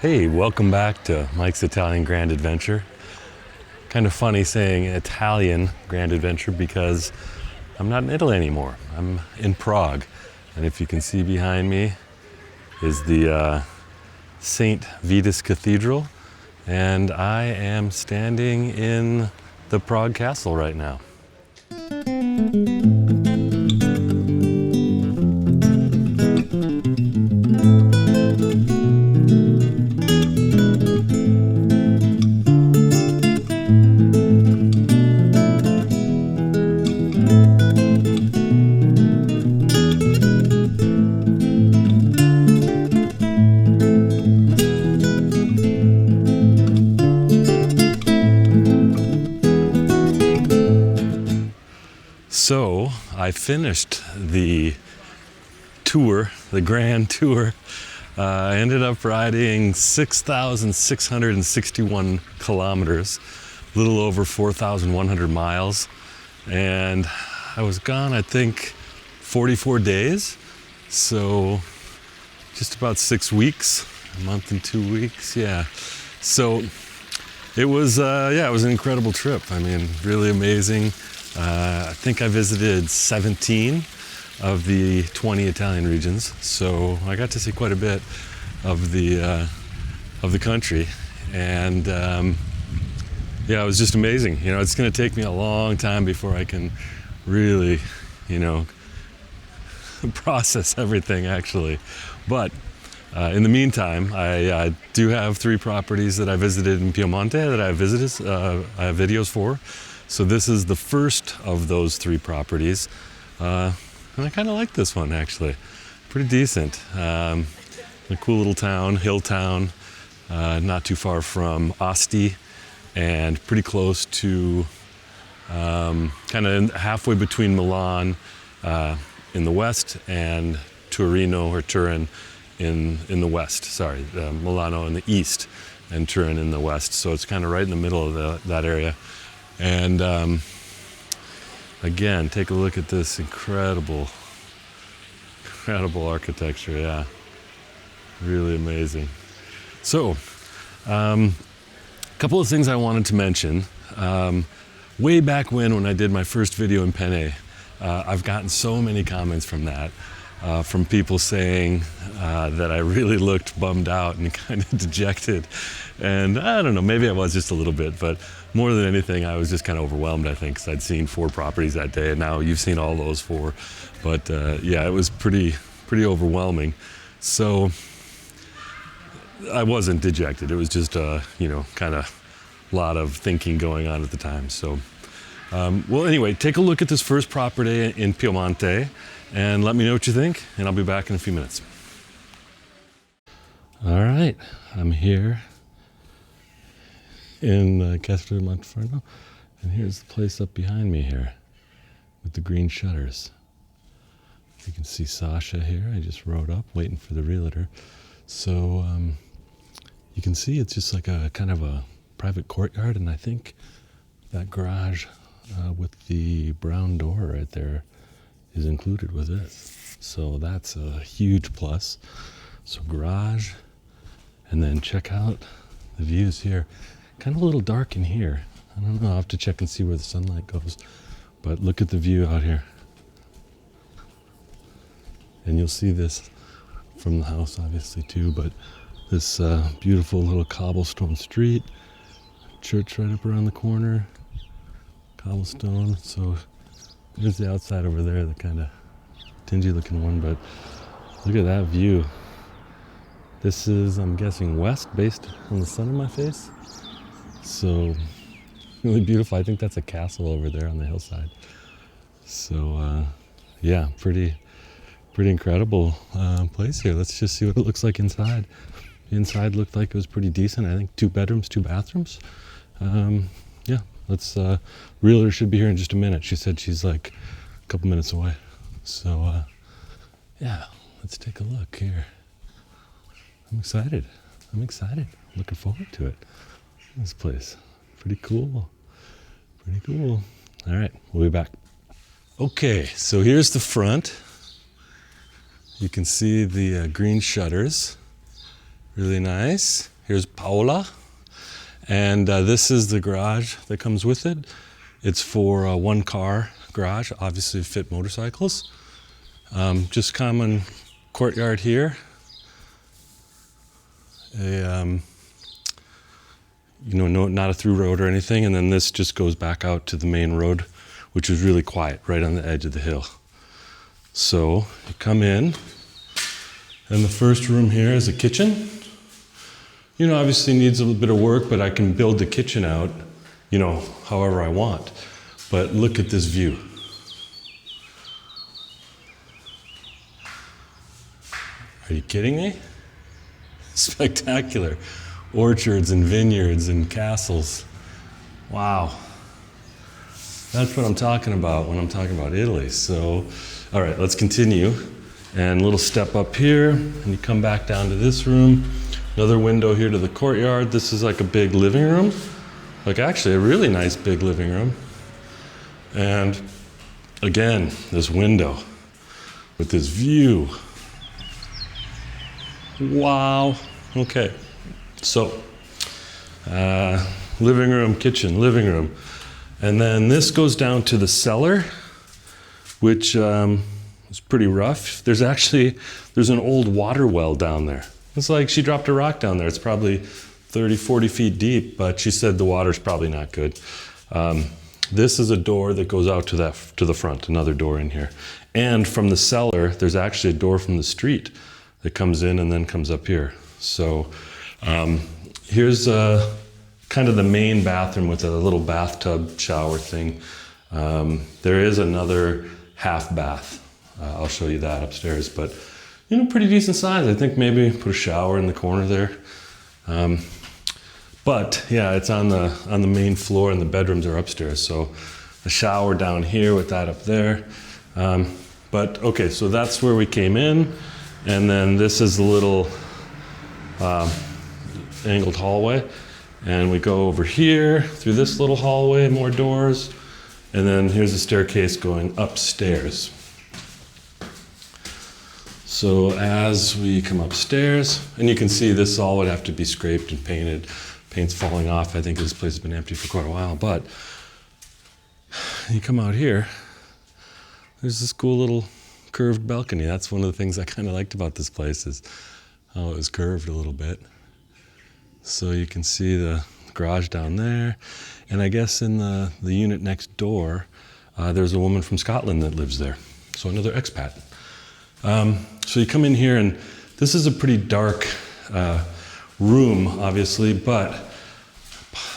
Hey, welcome back to Mike's Italian Grand Adventure. Kind of funny saying Italian Grand Adventure because I'm not in Italy anymore. I'm in Prague. And if you can see behind me is the St. Vitus Cathedral. And I am standing in the Prague Castle right now. So I finished the tour, the grand tour. I ended up riding 6,661 kilometers, a little over 4,100 miles. And I was gone, I think, 44 days. So just about 6 weeks, a month and 2 weeks, yeah. So it was, it was an incredible trip. I mean, really amazing. I think I visited 17 of the 20 Italian regions, so I got to see quite a bit of the country, and it was just amazing. You know, it's going to take me a long time before I can really, process everything actually. But in the meantime, I do have 3 properties that I visited in Piemonte that I have videos for. So this is the first of those 3 properties, and I kind of like this one actually. Pretty decent. A cool little town, hill town, not too far from Asti, and pretty close to kind of halfway between Milan in the west and Torino or Turin in the west. Sorry, Milano in the east and Turin in the west. So it's kind of right in the middle of that area. And again, take a look at this incredible architecture. Yeah, really amazing. So, a couple of things I wanted to mention. Way back when I did my first video in Penne, I've gotten so many comments from that, from people saying that I really looked bummed out and kind of dejected. And I don't know, maybe I was just a little bit, but more than anything, I was just kind of overwhelmed, I think, because I'd seen 4 properties that day, and now you've seen all those 4. But it was pretty overwhelming. So I wasn't dejected. It was just, kind of a lot of thinking going on at the time. So, well, anyway, take a look at this first property in Piemonte and let me know what you think, and I'll be back in a few minutes. All right, I'm here in Castel Montefermo, and here's the place up behind me here with the green shutters. You can see Sasha here. I just rode up waiting for the realtor. So you can see it's just like a kind of a private courtyard, and I think that garage with the brown door right there is included with it. So that's a huge plus. So garage, and then check out the views here. Kind of a little dark in here. I don't know, I'll have to check and see where the sunlight goes. But look at the view out here. And you'll see this from the house obviously too, but this beautiful little cobblestone street, church right up around the corner, cobblestone. So there's the outside over there, the kind of dingy looking one, but look at that view. This is, I'm guessing, west based on the sun in my face. So really beautiful. I think that's a castle over there on the hillside. So pretty incredible place here. Let's just see what it looks like inside. The inside looked like it was pretty decent. I think 2 bedrooms, 2 bathrooms. Let's realtor should be here in just a minute. She said she's like a couple minutes away. So let's take a look here. I'm excited. Looking forward to it. This place, pretty cool. All right, we'll be back. Okay, so here's the front. You can see the green shutters, Really nice. Here's Paola. And this is the garage that comes with it. It's for a one-car garage, obviously fit motorcycles. Just common courtyard here. Not a through road or anything. And then this just goes back out to the main road, which is really quiet, right on the edge of the hill. So you come in, and the first room here is a kitchen. Obviously needs a little bit of work, but I can build the kitchen out, however I want. But look at this view. Are you kidding me? Spectacular. Orchards and vineyards and castles. Wow. That's what I'm talking about when I'm talking about Italy. So, all right, let's continue. And a little step up here, and you come back down to this room. Another window here to the courtyard. This is like a big living room. Like actually a really nice big living room. And again, this window with this view. Wow. Okay. So, living room, kitchen, living room. And then this goes down to the cellar, which is pretty rough. There's an old water well down there. It's like she dropped a rock down there. It's probably 30, 40 feet deep, but she said the water's probably not good. This is a door that goes out to the front, another door in here. And from the cellar, there's actually a door from the street that comes in and then comes up here. So here's kind of the main bathroom with a little bathtub shower thing. There is another half bath. I'll show you that upstairs, but pretty decent size. I think maybe put a shower in the corner there. But yeah, it's on the main floor and the bedrooms are upstairs. So a shower down here with that up there. But okay, so that's where we came in. And then this is the little angled hallway. And we go over here through this little hallway, more doors. And then here's a staircase going upstairs. So as we come upstairs, and you can see this all would have to be scraped and painted. Paint's falling off. I think this place has been empty for quite a while, but you come out here, there's this cool little curved balcony. That's one of the things I kind of liked about this place is how it was curved a little bit. So you can see the garage down there. And I guess in the unit next door, there's a woman from Scotland that lives there. So another expat. So you come in here, and this is a pretty dark room, obviously, but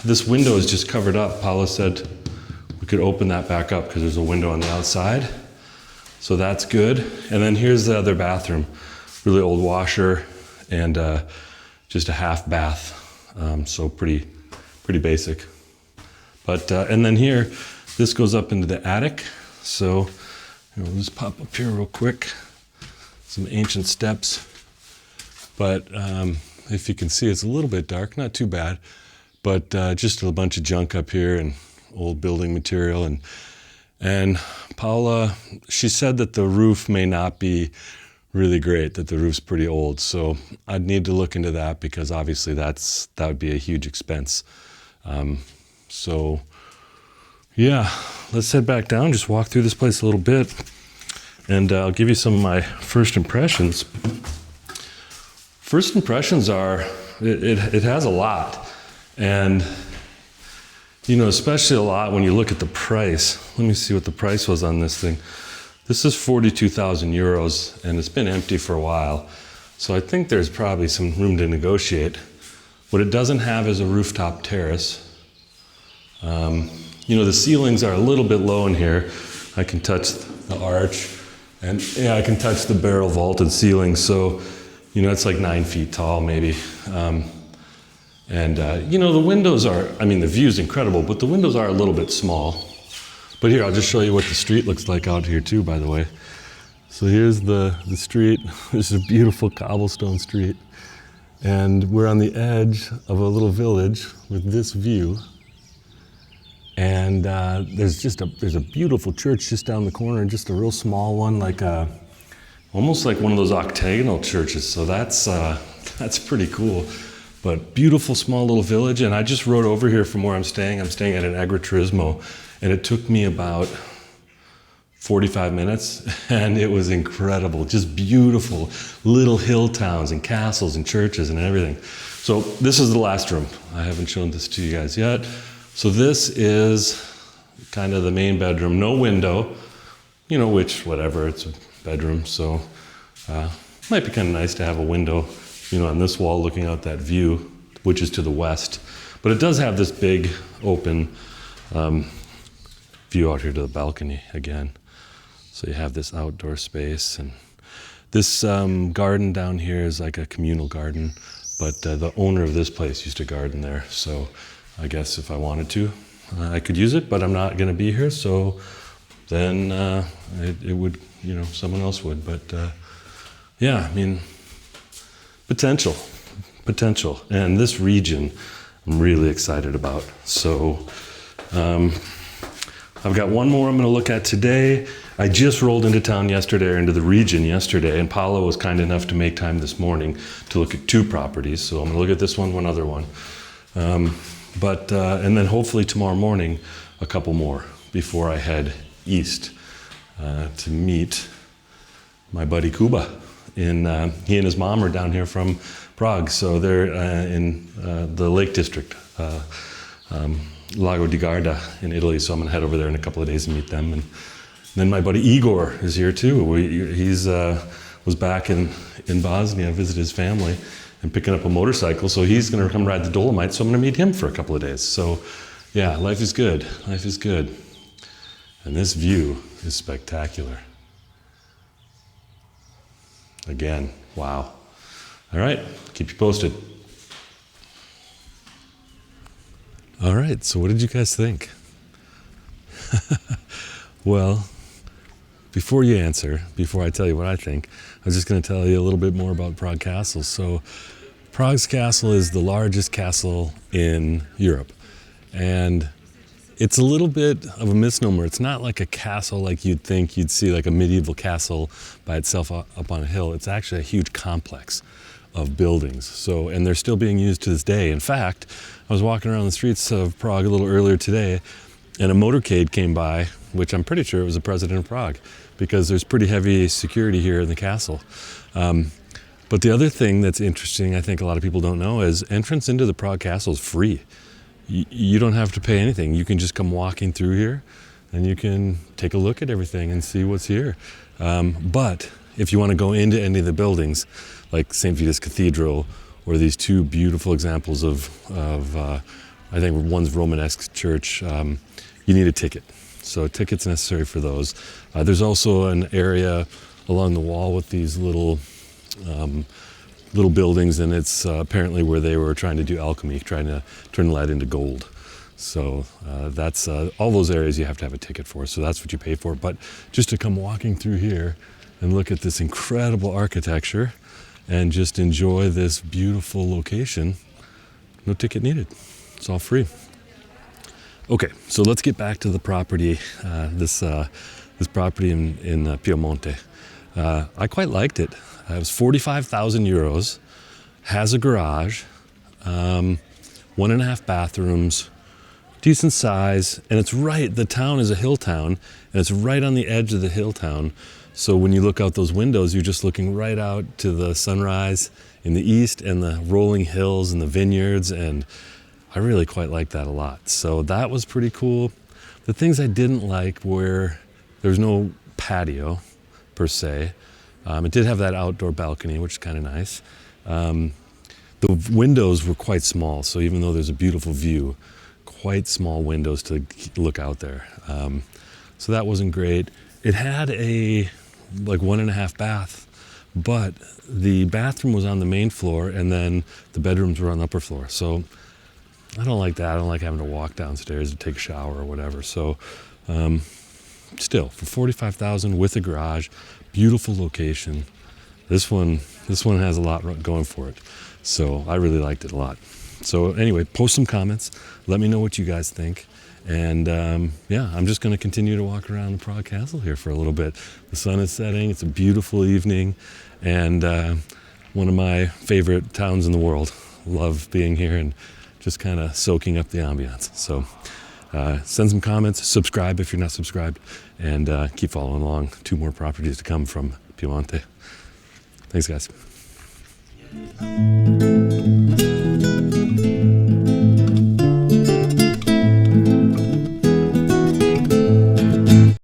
this window is just covered up. Paula said we could open that back up because there's a window on the outside. So that's good. And then here's the other bathroom. Really old washer and just a half bath. So pretty basic. But and then here, this goes up into the attic. So we'll just pop up here real quick. Some ancient steps. But if you can see, it's a little bit dark, not too bad, but just a bunch of junk up here and old building material. And Paula, she said that the roof may not be really great, that the roof's pretty old. So I'd need to look into that because obviously that would be a huge expense. So yeah, let's head back down, just walk through this place a little bit, and I'll give you some of my first impressions. First impressions are, it has a lot. And, especially a lot when you look at the price. Let me see what the price was on this thing. This is 42,000 euros, and it's been empty for a while. So I think there's probably some room to negotiate. What it doesn't have is a rooftop terrace. The ceilings are a little bit low in here. I can touch the arch, and yeah, I can touch the barrel vaulted ceiling. So, it's like 9 feet tall, maybe. The windows are, the view's incredible, but the windows are a little bit small. But here, I'll just show you what the street looks like out here too, by the way. So here's the street. This is a beautiful cobblestone street. And we're on the edge of a little village with this view. And there's a beautiful church just down the corner, just a real small one, like almost like one of those octagonal churches. So that's pretty cool. But beautiful small little village. And I just rode over here from where I'm staying. I'm staying at an agriturismo, and it took me about 45 minutes, and it was incredible. Just beautiful little hill towns and castles and churches and everything. So this is the last room. I haven't shown this to you guys yet. So this is kind of the main bedroom. No window, you know, whatever, it's a bedroom. So might be kind of nice to have a window, you know, on this wall looking out that view, which is to the west. But it does have this big open view out here to the balcony again. So you have this outdoor space, and this garden down here is like a communal garden, but the owner of this place used to garden there. So I guess if I wanted to, I could use it, but I'm not going to be here. So then it would, you know, someone else would. But yeah, I mean, potential. And this region I'm really excited about. So I've got one more I'm going to look at today. I just rolled into town yesterday, or into the region yesterday, and Paolo was kind enough to make time this morning to look at 2 properties. So I'm going to look at this one other one. And then hopefully tomorrow morning, a couple more before I head east to meet my buddy Kuba. He and his mom are down here from Prague, so they're in the Lake District, Lago di Garda in Italy. So I'm going to head over there in a couple of days and meet them. And then my buddy Igor is here too. He's was back in Bosnia, visited his family, and picking up a motorcycle. So he's going to come ride the Dolomites. So I'm going to meet him for a couple of days. So yeah, life is good. Life is good. And this view is spectacular. Again, wow. All right, keep you posted. All right, so what did you guys think? Well, before you answer, before I tell you what I think, I was just going to tell you a little bit more about Prague Castle. So Prague's castle is the largest castle in Europe. And it's a little bit of a misnomer. It's not like a castle like you'd think you'd see, like a medieval castle by itself up on a hill. It's actually a huge complex of buildings. So, and they're still being used to this day. In fact, I was walking around the streets of Prague a little earlier today, and a motorcade came by, which I'm pretty sure it was the president of Prague, because there's pretty heavy security here in the castle. But the other thing that's interesting, I think a lot of people don't know, is entrance into the Prague Castle is free. You don't have to pay anything. You can just come walking through here, and you can take a look at everything and see what's here. But if you want to go into any of the buildings, like St. Vitus Cathedral, or these 2 beautiful examples of I think one's Romanesque church, you need a ticket. So a ticket's necessary for those. There's also an area along the wall with these little buildings, and it's apparently where they were trying to do alchemy, trying to turn lead into gold. So that's all those areas you have to have a ticket for. So that's what you pay for. But just to come walking through here and look at this incredible architecture and just enjoy this beautiful location, no ticket needed. It's all free. Okay, so let's get back to the property, this property in Piemonte. I quite liked it. It was 45,000 euros, has a garage, 1.5 bathrooms, decent size, and it's right, the town is a hill town, and it's right on the edge of the hill town. So when you look out those windows, you're just looking right out to the sunrise in the east and the rolling hills and the vineyards, and I really quite like that a lot. So that was pretty cool. The things I didn't like were there's no patio per se. It did have that outdoor balcony, which is kind of nice. The windows were quite small, so even though there's a beautiful view, quite small windows to look out there. So that wasn't great. It had a 1.5 bath, but the bathroom was on the main floor and then the bedrooms were on the upper floor. So I don't like that. I don't like having to walk downstairs to take a shower or whatever. So still, for 45,000 with a garage, beautiful location. This one has a lot going for it. So I really liked it a lot. So anyway, post some comments. Let me know what you guys think. And yeah, I'm just going to continue to walk around the Prague Castle here for a little bit. The sun is setting. It's a beautiful evening, and one of my favorite towns in the world. Love being here and just kind of soaking up the ambiance. So send some comments, subscribe if you're not subscribed, and keep following along. 2 more properties to come from Piemonte. Thanks, guys.